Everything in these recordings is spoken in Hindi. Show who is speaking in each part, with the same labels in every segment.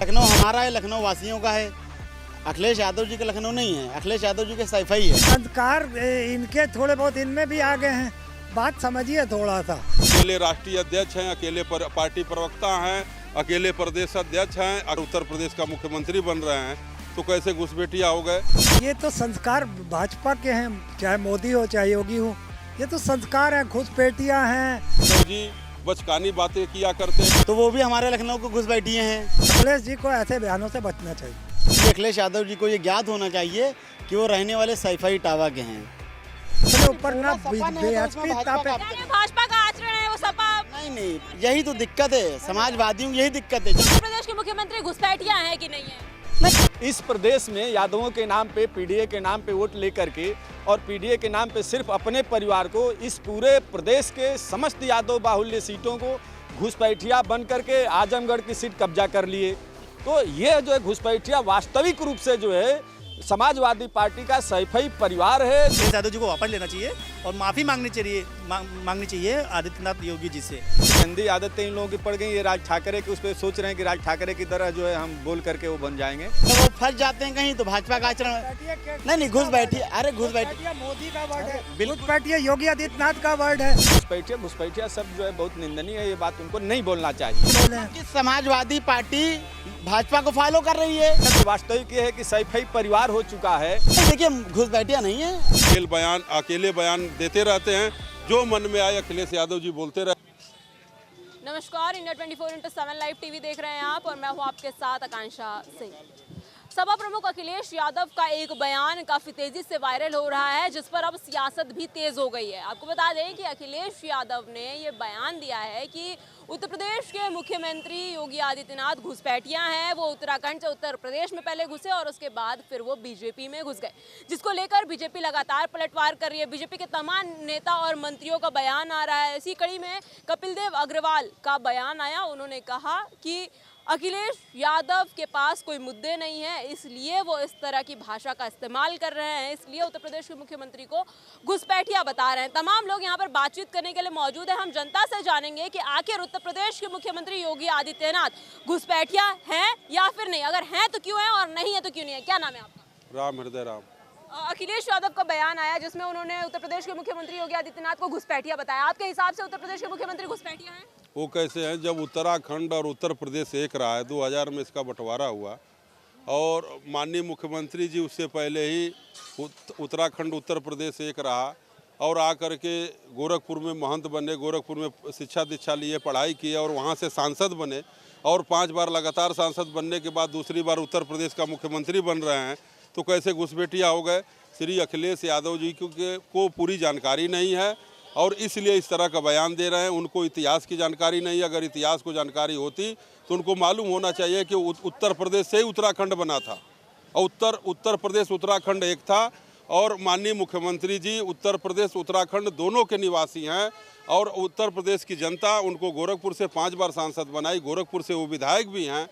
Speaker 1: लखनऊ हमारा है, लखनऊ वासियों का है। अखिलेश यादव जी का लखनऊ नहीं है, अखिलेश यादव जी के सैफई है।
Speaker 2: संस्कार इनके थोड़े बहुत इनमें भी आ गए हैं, बात समझिए थोड़ा सा।
Speaker 3: अकेले राष्ट्रीय अध्यक्ष हैं, अकेले पार्टी प्रवक्ता हैं, अकेले प्रदेश अध्यक्ष हैं और उत्तर प्रदेश का मुख्यमंत्री बन रहे हैं, तो कैसे घुसपैठिया हो गए?
Speaker 2: ये तो संस्कार भाजपा के हैं, चाहे मोदी हो चाहे योगी हो, ये तो संस्कार है, घुसपैठिया हैं।
Speaker 3: जी बचकानी बातें किया करते हैं।
Speaker 1: तो वो भी हमारे लखनऊ को घुसपैठिए हैं।
Speaker 2: अखिलेश जी को ऐसे बयानों से बचना चाहिए।
Speaker 1: अखिलेश यादव जी को ये ज्ञात होना चाहिए कि वो रहने वाले सैफई टावा के हैं।
Speaker 2: ऊपर ना बीएचपी
Speaker 4: भाजपा का आचरण है वो सपा।
Speaker 1: नहीं, यही तो दिक्कत है, समाजवादियों की यही दिक्कत है।
Speaker 4: उत्तर प्रदेश के मुख्यमंत्री घुसपैठिया है कि नहीं है?
Speaker 5: इस प्रदेश में यादवों के नाम पे, पीडीए के नाम पे वोट लेकर के और पीडीए के नाम पे सिर्फ अपने परिवार को, इस पूरे प्रदेश के समस्त यादव बाहुल्य सीटों को घुसपैठिया बन करके आजमगढ़ की सीट कब्जा कर लिए। तो ये जो है घुसपैठिया वास्तविक रूप से जो है समाजवादी पार्टी का सैफई परिवार है।
Speaker 6: यादव जी को वापस लेना चाहिए और माफी मांगनी चाहिए आदित्यनाथ योगी जी से।
Speaker 5: गंदी आदतें इन लोगों की पड़ गई। ये राज ठाकरे के उस पर सोच रहे हैं कि राज ठाकरे की तरह जो है हम बोल करके वो बन जाएंगे।
Speaker 1: तो वो फंस जाते हैं कहीं तो भाजपा का आचरण नहीं घुसपैठिए। अरे घुसपैठिए
Speaker 2: मोदी का वर्ड है, घुसपैठिया योगी आदित्यनाथ का वर्ड है।
Speaker 5: घुसपैठिया सब जो है बहुत निंदनीय है, ये बात उनको नहीं बोलना चाहिए।
Speaker 1: समाजवादी पार्टी भाजपा को फॉलो कर रही है।
Speaker 5: वास्तविक ये है कि सैफई परिवार हो चुका है।
Speaker 1: देखिए घुसपैठिया नहीं है।
Speaker 3: अकेले बयान देते रहते हैं, जो मन में आए अखिलेश यादव जी बोलते रहे।
Speaker 4: नमस्कार, इंडिया 24/7 लाइव टीवी देख रहे हैं आप और मैं हूं आपके साथ आकांक्षा सिंह। सपा प्रमुख अखिलेश यादव का एक बयान काफी तेजी से वायरल हो रहा है, जिस पर अब सियासत भी तेज हो गई है। आपको बता दें कि अखिलेश यादव ने ये बयान दिया है कि उत्तर प्रदेश के मुख्यमंत्री योगी आदित्यनाथ घुसपैठिया हैं। वो उत्तराखंड से उत्तर प्रदेश में पहले घुसे और उसके बाद फिर वो बीजेपी में घुस गए, जिसको लेकर बीजेपी लगातार पलटवार कर रही है। बीजेपी के तमाम नेता और मंत्रियों का बयान आ रहा है। इसी कड़ी में कपिल देव अग्रवाल का बयान आया। उन्होंने कहा कि अखिलेश यादव के पास कोई मुद्दे नहीं है, इसलिए वो इस तरह की भाषा का इस्तेमाल कर रहे हैं, इसलिए उत्तर प्रदेश के मुख्यमंत्री को घुसपैठिया बता रहे हैं। तमाम लोग यहाँ पर बातचीत करने के लिए मौजूद है। हम जनता से जानेंगे कि आखिर उत्तर प्रदेश के मुख्यमंत्री योगी आदित्यनाथ घुसपैठिया हैं या फिर नहीं। अगर हैं तो क्यों है और नहीं है तो क्यों नहीं है। क्या नाम है आपका?
Speaker 3: राम हृदय राम।
Speaker 4: अखिलेश यादव का बयान आया जिसमें उन्होंने उत्तर प्रदेश के मुख्यमंत्री योगी आदित्यनाथ को घुसपैठिया बताया। आपके हिसाब से उत्तर प्रदेश के मुख्यमंत्री घुसपैठिया हैं?
Speaker 3: वो कैसे हैं, जब उत्तराखंड और उत्तर प्रदेश एक रहा है, 2000 में इसका बंटवारा हुआ और माननीय मुख्यमंत्री जी उससे पहले ही उत्तराखंड उत्तर प्रदेश एक रहा और आकर के गोरखपुर में महंत बने, गोरखपुर में शिक्षा दीक्षा लिए, पढ़ाई किए और वहाँ से सांसद बने और 5 बार लगातार सांसद बनने के बाद दूसरी बार उत्तर प्रदेश का मुख्यमंत्री बन रहे हैं, तो कैसे घुसपैठिया हो गए? श्री अखिलेश यादव जी को पूरी जानकारी नहीं है और इसलिए इस तरह का बयान दे रहे हैं। उनको इतिहास की जानकारी नहीं है। अगर इतिहास को जानकारी होती तो उनको मालूम होना चाहिए कि उत्तर प्रदेश से ही उत्तराखंड बना था और उत्तर प्रदेश उत्तराखंड एक था और माननीय मुख्यमंत्री जी उत्तर प्रदेश उत्तराखंड दोनों के निवासी हैं और उत्तर प्रदेश की जनता उनको गोरखपुर से 5 बार सांसद बनाई, गोरखपुर से वो विधायक भी हैं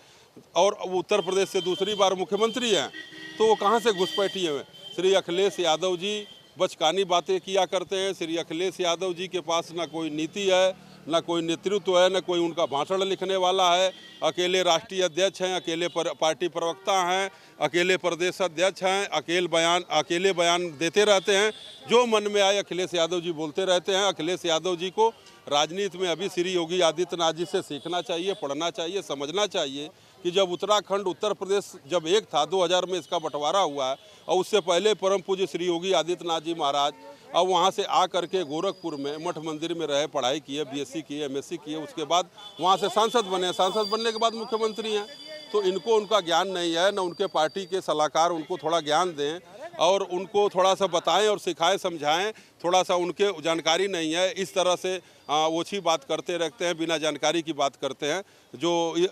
Speaker 3: और उत्तर प्रदेश से दूसरी बार मुख्यमंत्री हैं, तो वो कहाँ से घुसपैठिए हुए? श्री अखिलेश यादव जी बचकानी बातें किया करते हैं। श्री अखिलेश यादव जी के पास ना कोई नीति है, ना कोई नेतृत्व है, ना कोई उनका भाषण लिखने वाला है। अकेले राष्ट्रीय अध्यक्ष हैं, अकेले पार्टी प्रवक्ता हैं, अकेले प्रदेश अध्यक्ष हैं, अकेले बयान देते रहते हैं, जो मन में आए अखिलेश यादव जी बोलते रहते हैं। अखिलेश यादव जी को राजनीति में अभी श्री योगी आदित्यनाथ जी से सीखना चाहिए, पढ़ना चाहिए, समझना चाहिए कि जब उत्तराखंड उत्तर प्रदेश जब एक था, 2000 में इसका बंटवारा हुआ है और उससे पहले परम पूज्य श्री योगी आदित्यनाथ जी महाराज अब वहाँ से आ करके गोरखपुर में मठ मंदिर में रहे, पढ़ाई किए, बीएससी किए, एमएससी किए, उसके बाद वहाँ से सांसद बने, सांसद बनने के बाद मुख्यमंत्री हैं। तो इनको उनका ज्ञान नहीं है, न उनके पार्टी के सलाहकार उनको थोड़ा ज्ञान दें और उनको थोड़ा सा बताएं और सिखाएं, समझाएं। थोड़ा सा उनके जानकारी नहीं है, इस तरह से ओछी बात करते रहते हैं, बिना जानकारी की बात करते हैं, जो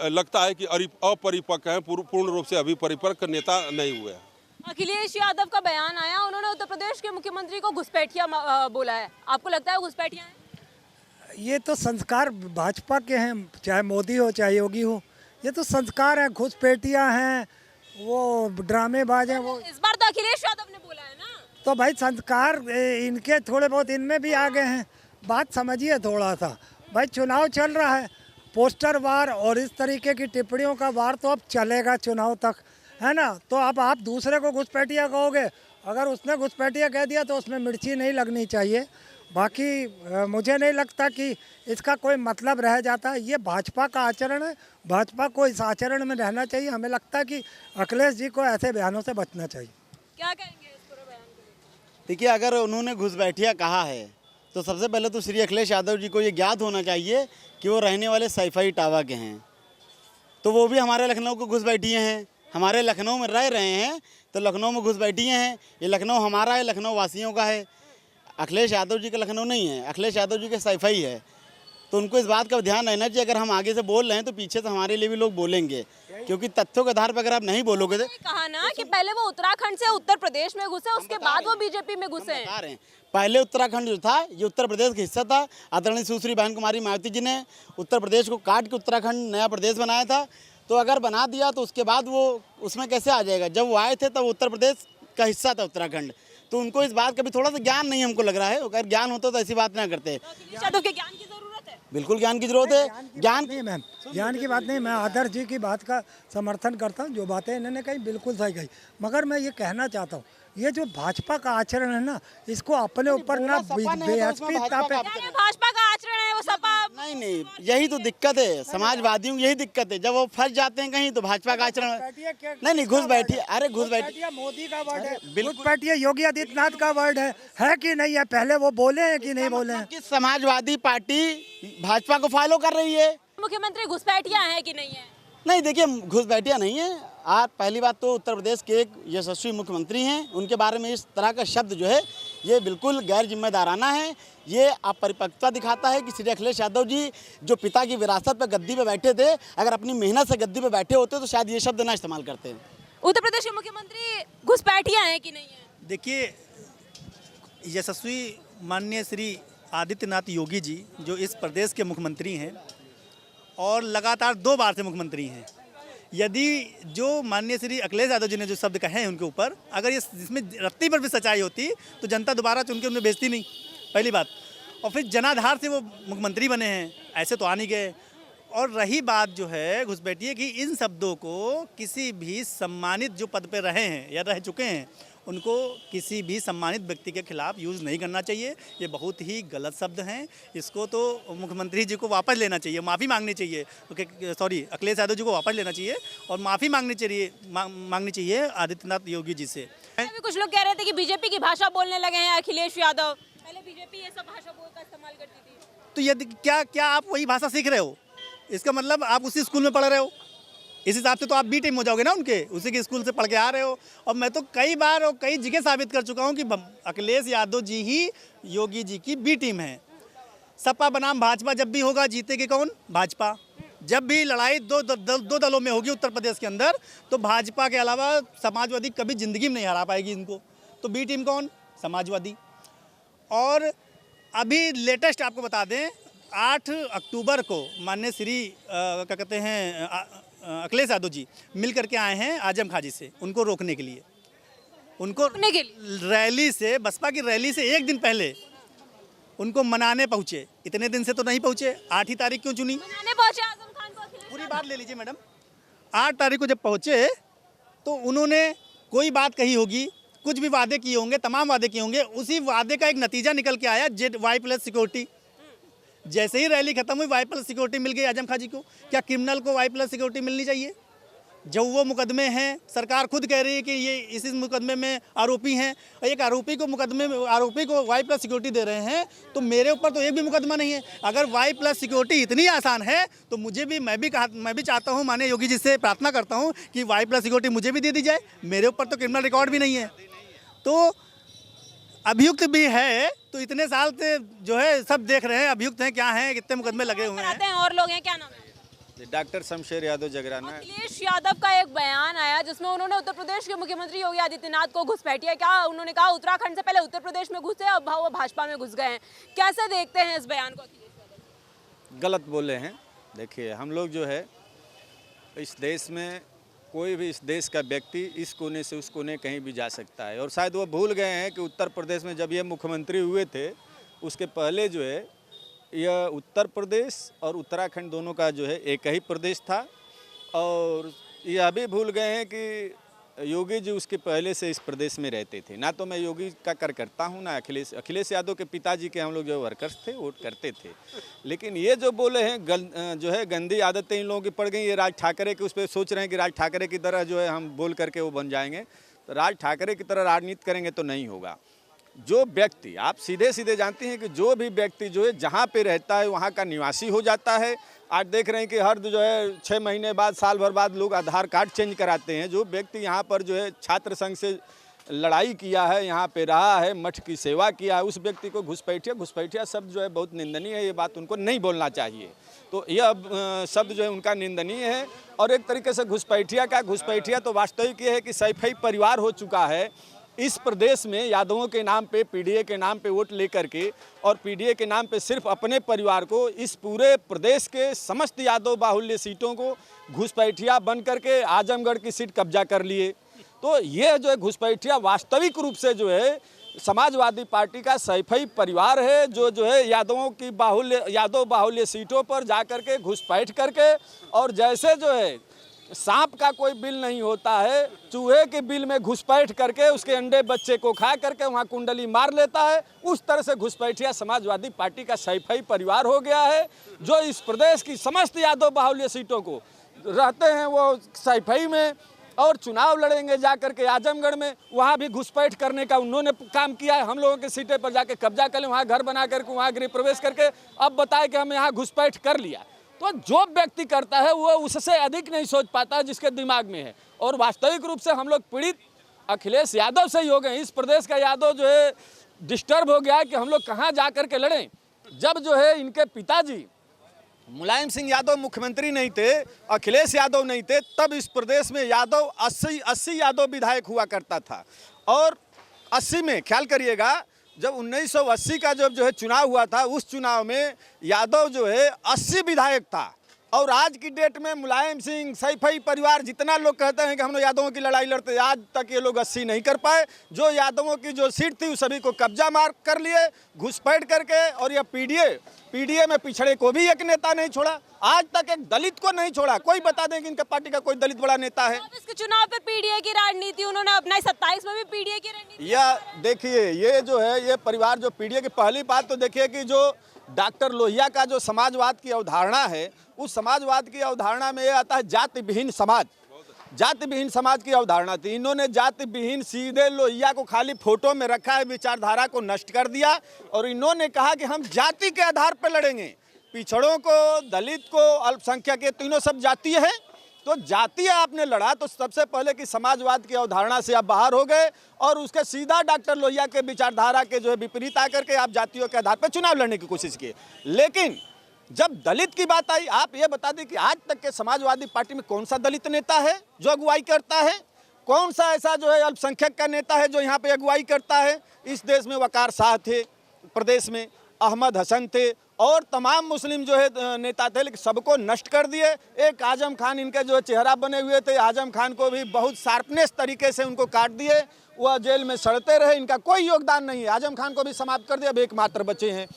Speaker 3: लगता है कि अपरिपक्व हैं, पूर्ण रूप से अभी परिपक्व नेता नहीं हुए हैं।
Speaker 4: अखिलेश यादव का बयान आया, उन्होंने उत्तर प्रदेश के मुख्यमंत्री को घुसपैठिया बोला है। आपको लगता है घुसपैठिया है?
Speaker 2: ये तो संस्कार भाजपा के हैं, चाहे मोदी हो चाहे योगी हो, ये तो संस्कार है। घुसपैठिया हैं, वो ड्रामेबाज हैं। वो
Speaker 4: इस बार तो अखिलेश यादव ने बोला है ना।
Speaker 2: तो भाई संस्कार इनके थोड़े बहुत इनमें भी आ गए हैं, बात समझिए थोड़ा सा। भाई चुनाव चल रहा है, पोस्टर वार और इस तरीके की टिप्पणियों का वार तो अब चलेगा चुनाव तक, है ना। तो अब आप दूसरे को घुसपैठिया कहोगे, अगर उसने घुसपैठिया कह दिया तो उसमें मिर्ची नहीं लगनी चाहिए। बाकी मुझे नहीं लगता कि इसका कोई मतलब रह जाता। ये भाजपा का आचरण है, भाजपा को इस आचरण में रहना चाहिए। हमें लगता है कि अखिलेश जी को ऐसे बयानों से बचना चाहिए।
Speaker 4: क्या कहेंगे इस पूरे बयान को?
Speaker 1: देखिए, अगर उन्होंने घुसपैठिया कहा है तो सबसे पहले तो श्री अखिलेश यादव जी को ये ज्ञात होना चाहिए कि वो रहने वाले सैफई इटावा के हैं। तो वो भी हमारे लखनऊ को घुसपैठिए हैं, हमारे लखनऊ में रह रहे हैं, तो लखनऊ में घुसपैठिए हैं। ये लखनऊ हमारा है, लखनऊ वासियों का है। अखिलेश यादव जी का लखनऊ नहीं है, अखिलेश यादव जी के सैफई है। तो उनको इस बात का ध्यान रहना चाहिए। अगर हम आगे से बोल रहे हैं तो पीछे से हमारे लिए भी लोग बोलेंगे, क्योंकि तथ्यों के आधार पर अगर आप नहीं बोलोगे तो
Speaker 4: कहा ना कि पहले वो उत्तराखंड से उत्तर प्रदेश में घुसे, उसके बाद वो बीजेपी में घुसे हैं।
Speaker 1: बता रहे हैं, पहले उत्तराखंड जो था ये उत्तर प्रदेश का हिस्सा था। आदरणीय सुश्री बहन कुमारी मायावती जी ने उत्तर प्रदेश को काट के उत्तराखंड नया प्रदेश बनाया था। तो अगर बना दिया तो उसके बाद वो उसमें कैसे आ जाएगा? जब वो आए थे तब उत्तर प्रदेश का हिस्सा था उत्तराखंड। तो उनको इस बात का भी थोड़ा सा ज्ञान नहीं हमको लग रहा है। अगर ज्ञान होता तो ऐसी बात ना करते।
Speaker 4: यादव के ज्ञान की जरूरत है।
Speaker 1: बिल्कुल ज्ञान की जरूरत है। ज्ञान
Speaker 2: नहीं मैम, ज्ञान की बात नहीं। मैं आदर्श जी की बात का समर्थन करता हूँ। जो बातें इन्होंने कही बिल्कुल सही कही, मगर मैं ये कहना चाहता हूँ, ये जो भाजपा का आचरण है ना, इसको अपने ऊपर ना बेहस्पीता पे।
Speaker 4: अरे भाजपा का आचरण है वो सपा।
Speaker 1: नहीं, यही तो दिक्कत है समाजवादियों की, यही दिक्कत है। जब वो फंस जाते हैं कहीं तो भाजपा का आचरण नहीं घुस बैठी। अरे घुस बैठी
Speaker 2: मोदी का वर्ड है, घुसपैठिया योगी आदित्यनाथ का वर्ड है कि नहीं है? पहले वो बोले हैं कि नहीं बोले हैं?
Speaker 1: कि समाजवादी पार्टी भाजपा को फॉलो कर रही है।
Speaker 4: मुख्यमंत्री घुसपैठिया है कि नहीं है?
Speaker 1: नहीं, देखिए, घुसपैठिया नहीं है। आप पहली बात तो उत्तर प्रदेश के एक यशस्वी मुख्यमंत्री हैं, उनके बारे में इस तरह का शब्द जो है ये बिल्कुल गैर जिम्मेदाराना है। ये अपरिपक्वता दिखाता है कि श्री अखिलेश यादव जी जो पिता की विरासत पर गद्दी पे बैठे थे, अगर अपनी मेहनत से गद्दी पे बैठे होते तो शायद ये शब्द ना इस्तेमाल करते हैं।
Speaker 4: उत्तर प्रदेश के मुख्यमंत्री घुसपैठिया है कि नहीं है?
Speaker 6: देखिए, यशस्वी माननीय श्री आदित्यनाथ योगी जी जो इस प्रदेश के मुख्यमंत्री हैं और लगातार 2 बार से मुख्यमंत्री हैं, यदि जो माननीय श्री अखिलेश यादव जी ने जो शब्द कहे हैं उनके ऊपर, अगर ये इसमें रत्ती पर भी सच्चाई होती तो जनता दोबारा चुन के उन्हें बेचती नहीं, पहली बात। और फिर जनाधार से वो मुख्यमंत्री बने हैं, ऐसे तो आ नहीं गए। और रही बात जो है घुसपैठिए की, इन शब्दों को किसी भी सम्मानित जो पद पे रहे हैं या रह चुके हैं, उनको किसी भी सम्मानित व्यक्ति के खिलाफ यूज़ नहीं करना चाहिए। ये बहुत ही गलत शब्द हैं। इसको तो मुख्यमंत्री जी को वापस लेना चाहिए, माफ़ी मांगनी चाहिए। सॉरी, अखिलेश यादव जी को वापस लेना चाहिए और माफ़ी मांगनी चाहिए आदित्यनाथ योगी जी से।
Speaker 4: अभी कुछ लोग कह रहे थे कि बीजेपी की भाषा बोलने लगे हैं अखिलेश यादव। पहले बीजेपी ये सब भाषा का इस्तेमाल करती थी।
Speaker 6: तो यदि क्या आप वही भाषा सीख रहे हो? इसका मतलब आप उसी स्कूल में पढ़ रहे हो। इस हिसाब से तो आप बी टीम हो जाओगे ना उनके, उसी के स्कूल से पढ़ के आ रहे हो। और मैं तो कई बार और कई जगह साबित कर चुका हूँ कि अखिलेश यादव जी ही योगी जी की बी टीम है। सपा बनाम भाजपा जब भी होगा जीतेगी कौन? भाजपा। जब भी लड़ाई दो दलों में होगी उत्तर प्रदेश के अंदर, तो भाजपा के अलावा समाजवादी कभी जिंदगी में नहीं हरा पाएगी इनको। तो बी टीम कौन? समाजवादी। और अभी लेटेस्ट आपको बता दें, 8 अक्टूबर को माननीय श्री क्या कहते हैं अखिलेश यादव जी मिल करके आए हैं आजम खाजी से, उनको रोकने के लिए। उनको रैली से, बसपा की रैली से एक दिन पहले उनको मनाने पहुंचे। इतने दिन से तो नहीं पहुंचे। 8 ही तारीख क्यों चुनी?
Speaker 4: मनाने पहुंचे आजम खान को।
Speaker 6: पूरी बात ले लीजिए मैडम। 8 तारीख को जब पहुंचे तो उन्होंने कोई बात कही होगी, कुछ भी वादे किए होंगे, तमाम वादे किए होंगे। उसी वादे का एक नतीजा निकल के आया ZY+ सिक्योरिटी। जैसे ही रैली खत्म हुई Y+ सिक्योरिटी मिल गई आजम खाजी को। क्या क्रिमिनल को Y+ सिक्योरिटी मिलनी चाहिए? जब वो मुकदमे हैं, सरकार खुद कह रही है कि ये इस मुकदमे में आरोपी हैं, और एक आरोपी को Y+ सिक्योरिटी दे रहे हैं, तो मेरे ऊपर तो एक भी मुकदमा नहीं है। अगर Y+ सिक्योरिटी इतनी आसान है तो मैं भी चाहता हूँ, माननीय योगी जी से प्रार्थना करता हूँ कि Y+ सिक्योरिटी मुझे भी दे दी जाए। मेरे ऊपर तो क्रिमिनल रिकॉर्ड भी नहीं है, तो अभियुक्त भी है। तो इतने साल से जो है सब देख रहे हैं अभियुक्त हैं क्या हैं, कितने मुकदमे लगे हुए हैं।
Speaker 4: और लोग हैं, क्या नाम है?
Speaker 5: डॉक्टर शमशेर यादव जगराना।
Speaker 4: अखिलेश यादव का एक बयान आया जिसमें उन्होंने उत्तर प्रदेश के मुख्यमंत्री योगी आदित्यनाथ को घुसपैठिया, क्या उन्होंने कहा उत्तराखंड से पहले उत्तर प्रदेश में घुसे, अब वो भाजपा में घुस गए हैं। कैसे देखते हैं इस बयान को अखिलेश यादव?
Speaker 5: गलत बोले हैं। देखिए, हम लोग जो है इस देश में, कोई भी इस देश का व्यक्ति इस कोने से उस कोने कहीं भी जा सकता है। और शायद वो भूल गए हैं कि उत्तर प्रदेश में जब ये मुख्यमंत्री हुए थे उसके पहले जो है यह उत्तर प्रदेश और उत्तराखंड दोनों का जो है एक ही प्रदेश था। और यह अभी भूल गए हैं कि योगी जी उसके पहले से इस प्रदेश में रहते थे। ना तो मैं योगी का कार्यकर्ता हूँ, ना अखिलेश यादव के पिताजी के हम लोग जो वर्कर्स थे वोट करते थे। लेकिन ये जो बोले हैं जो है गंदी आदतें इन लोगों की पड़ गई। ये राज ठाकरे के उस पर सोच रहे हैं कि राज ठाकरे की तरह जो है हम बोल करके वो बन जाएंगे। तो राज ठाकरे की तरह राजनीति करेंगे तो नहीं होगा। जो व्यक्ति, आप सीधे सीधे जानते हैं कि जो भी व्यक्ति जो है जहाँ पे रहता है वहाँ का निवासी हो जाता है। आज देख रहे हैं कि हर जो है 6 महीने बाद, साल भर बाद लोग आधार कार्ड चेंज कराते हैं। जो व्यक्ति यहाँ पर जो है छात्र संघ से लड़ाई किया है, यहाँ पे रहा है, मठ की सेवा किया है, उस व्यक्ति को घुसपैठिया शब्द जो है बहुत निंदनीय है। ये बात उनको नहीं बोलना चाहिए। तो यह शब्द जो है उनका निंदनीय है। और एक तरीके से घुसपैठिया तो वास्तविक ये है कि सैफई परिवार हो चुका है इस प्रदेश में। यादवों के नाम पे, पीडीए के नाम पे वोट लेकर के और पीडीए के नाम पे सिर्फ अपने परिवार को, इस पूरे प्रदेश के समस्त यादव बाहुल्य सीटों को घुसपैठिया बन करके आजमगढ़ की सीट कब्जा कर लिए। तो ये जो है घुसपैठिया वास्तविक रूप से जो है समाजवादी पार्टी का सैफई परिवार है, जो है यादव बाहुल्य सीटों पर जा करके घुसपैठ करके, और जैसे जो है सांप का कोई बिल नहीं होता है, चूहे के बिल में घुसपैठ करके उसके अंडे बच्चे को खा करके वहाँ कुंडली मार लेता है। उस तरह से घुसपैठिया समाजवादी पार्टी का सैफई परिवार हो गया है, जो इस प्रदेश की समस्त यादव बाहुल्य सीटों को रहते हैं वो सैफई में, और चुनाव लड़ेंगे जा करके आजमगढ़ में, वहाँ भी घुसपैठ करने का उन्होंने काम किया है। हम लोगों के सीटें पर जाके कब्जा कर लें, वहाँ घर बना करके वहाँ गृह प्रवेश करके अब बताए कि हम यहाँ घुसपैठ कर लिया। तो जो व्यक्ति करता है वो उससे अधिक नहीं सोच पाता जिसके दिमाग में है। और वास्तविक रूप से हम लोग पीड़ित अखिलेश यादव से ही हो गए। इस प्रदेश का यादव जो है डिस्टर्ब हो गया है कि हम लोग कहाँ जा कर के लड़ें। जब जो है इनके पिताजी मुलायम सिंह यादव मुख्यमंत्री नहीं थे, अखिलेश यादव नहीं थे, तब इस प्रदेश में यादव 80 यादव विधायक हुआ करता था। और 80 में ख्याल करिएगा, जब 1980 का जब जो है चुनाव हुआ था, उस चुनाव में यादव जो है 80 विधायक था। और आज की डेट में मुलायम सिंह, सैफई परिवार, जितना लोग कहते हैं कि हम लोग यादवों की लड़ाई लड़ते, आज तक ये लोग 80 नहीं कर पाए। जो यादवों की जो सीट थी उस सभी को कब्जा मार कर लिए घुसपैठ करके। और यह पीडीए में पिछड़े को भी एक नेता नहीं छोड़ा, आज तक एक दलित को नहीं छोड़ा। कोई बता दें कि इनका पार्टी का कोई दलित बड़ा नेता है।
Speaker 4: इसके चुनाव पे पीडीए की राजनीति उन्होंने अपनाई, 27 में भी पीडीए की राजनीति।
Speaker 5: यह देखिए, ये जो है ये परिवार जो पीडीए की, पहली बात तो देखिए कि जो डॉक्टर लोहिया का जो समाजवाद की अवधारणा है, उस समाजवाद की अवधारणा में ये आता है जाति विहीन समाज। जाति विहीन समाज की अवधारणा थी। इन्होंने जाति विहीन सीधे लोहिया को खाली फोटो में रखा है, विचारधारा को नष्ट कर दिया। और इन्होंने कहा कि हम जाति के आधार पर लड़ेंगे, पिछड़ों को, दलित को, अल्पसंख्यक के, तीनों सब जातीय है। तो जातीय आपने लड़ा तो सबसे पहले कि समाजवाद की अवधारणा से आप बाहर हो गए और उसके सीधा डॉक्टर लोहिया के विचारधारा के जो है विपरीत आकर के आप जातियों के आधार पर चुनाव लड़ने की कोशिश की। लेकिन जब दलित की बात आई, आप ये बता दें कि आज तक के समाजवादी पार्टी में कौन सा दलित नेता है जो अगुवाई करता है? कौन सा ऐसा जो है अल्पसंख्यक का नेता है जो यहाँ पे अगुवाई करता है? इस देश में वकार शाह थे, प्रदेश में अहमद हसन थे, और तमाम मुस्लिम जो है नेता थे, लेकिन सबको नष्ट कर दिए। एक आजम खान इनके जो चेहरा बने हुए थे, आजम खान को भी बहुत शार्पनेस तरीके से उनको काट दिए, वह जेल में सड़ते रहे, इनका कोई योगदान नहीं है। आजम खान को भी समाप्त कर दिया, अब एकमात्र बचे हैं।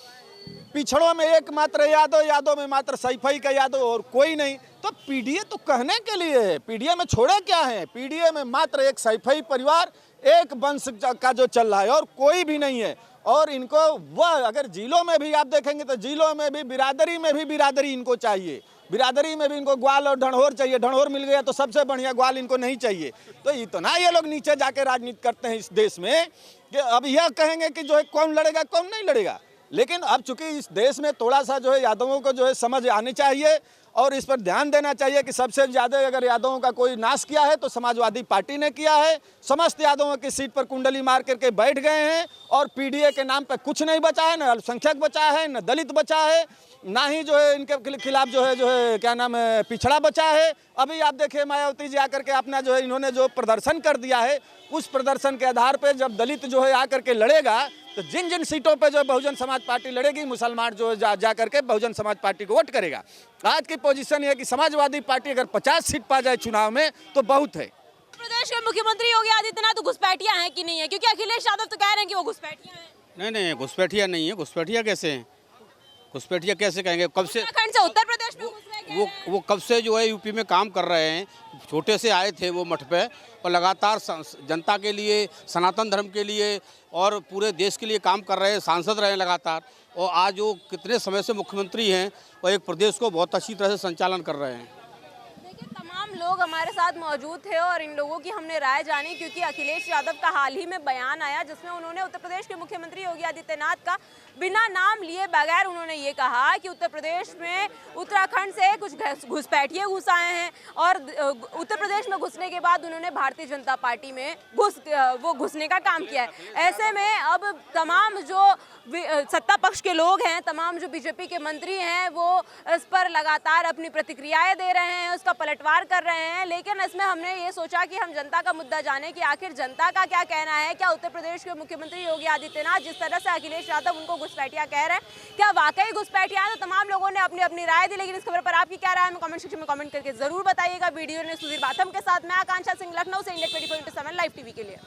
Speaker 5: पिछड़ों में एकमात्र यादव, यादव में मात्र सैफई का यादव और कोई नहीं। तो पीडीए तो कहने के लिए है, पीडीए में छोड़े क्या है? पीडीए में मात्र एक सैफई परिवार, एक वंश का जो चल रहा है और कोई भी नहीं है। और इनको वह अगर जिलों में भी आप देखेंगे तो जिलों में भी बिरादरी इनको चाहिए। बिरादरी में भी इनको ग्वाल और ढंढोर चाहिए। ढंढोर मिल गया तो सबसे बढ़िया, ग्वाल इनको नहीं चाहिए। तो इतना ये लोग नीचे जाके राजनीति करते हैं इस देश में कि अब यह कहेंगे कि जो है कौन लड़ेगा कौन नहीं लड़ेगा। लेकिन अब चूंकि इस देश में थोड़ा सा जो है यादवों को जो है समझ आनी चाहिए और इस पर ध्यान देना चाहिए कि सबसे ज़्यादा अगर यादवों का कोई नाश किया है तो समाजवादी पार्टी ने किया है। समस्त यादवों की सीट पर कुंडली मार करके बैठ गए हैं और पीडीए के नाम पर कुछ नहीं बचा है, न अल्पसंख्यक बचा है, न दलित बचा है, ना ही जो है इनके खिलाफ जो है क्या नाम है पिछड़ा बचा है। अभी आप देखिए मायावती जी आकर के अपना जो है इन्होंने जो प्रदर्शन कर दिया है, उस प्रदर्शन के आधार पर जब दलित जो है आकर के लड़ेगा तो जिन जिन सीटों पे जो बहुजन समाज पार्टी लड़ेगी, मुसलमान जो जा करके बहुजन समाज पार्टी को वोट करेगा। आज की पोजीशन ये है कि समाजवादी पार्टी अगर 50 सीट पा जाए चुनाव में तो बहुत है।
Speaker 4: प्रदेश के मुख्यमंत्री योगी आदित्यनाथ तो घुसपैठिया हैं कि नहीं है? क्योंकि अखिलेश यादव तो कह रहे हैं कि वो घुसपैठिया हैं।
Speaker 1: नहीं, घुसपैठिया नहीं है। घुसपैठिया कैसे हैं?
Speaker 7: घुसपैठिया कैसे कहेंगे, कब से
Speaker 4: उत्तराखंड से उत्तर प्रदेश में घुस रहे हैं,
Speaker 7: वो कब से जो है यूपी में काम कर रहे हैं। छोटे से आए थे वो मठ पे और लगातार जनता के लिए, सनातन धर्म के लिए और पूरे देश के लिए काम कर रहे हैं, सांसद रहे हैं लगातार। और आज वो कितने समय से मुख्यमंत्री हैं और एक प्रदेश को बहुत अच्छी तरह से संचालन कर रहे हैं।
Speaker 4: देखिए तमाम लोग हमारे साथ मौजूद थे और इन लोगों की हमने राय जानी, क्योंकि अखिलेश यादव का हाल ही में बयान आया जिसमें उन्होंने उत्तर प्रदेश के मुख्यमंत्री योगी आदित्यनाथ का बिना नाम लिए बगैर उन्होंने ये कहा कि उत्तर प्रदेश में उत्तराखंड से कुछ घुसपैठिए घुस आए हैं और उत्तर प्रदेश में घुसने के बाद उन्होंने भारतीय जनता पार्टी में घुसने का काम किया है। ऐसे में अब तमाम जो सत्ता पक्ष के लोग हैं, तमाम जो बीजेपी के मंत्री हैं, वो इस पर लगातार अपनी प्रतिक्रियाएं दे रहे हैं, उसका पलटवार कर रहे हैं। लेकिन इसमें हमने ये सोचा कि हम जनता का मुद्दा जाने कि आखिर जनता का क्या कहना है। क्या उत्तर प्रदेश के मुख्यमंत्री योगी आदित्यनाथ जिस तरह से अखिलेश यादव उनको घुसपैठिया कह रहे हैं, क्या वाकई घुसपैठिया है? तो तमाम लोगों ने अपनी अपनी राय दी। लेकिन इस खबर पर आपकी क्या राय है, हमें कमेंट सेक्शन में कमेंट करके जरूर बताइएगा। वीडियो ने सुधीर बाथम के साथ मैं आकांक्षा सिंह, लखनऊ से इंडिया 24/7 लाइव टीवी के लिए।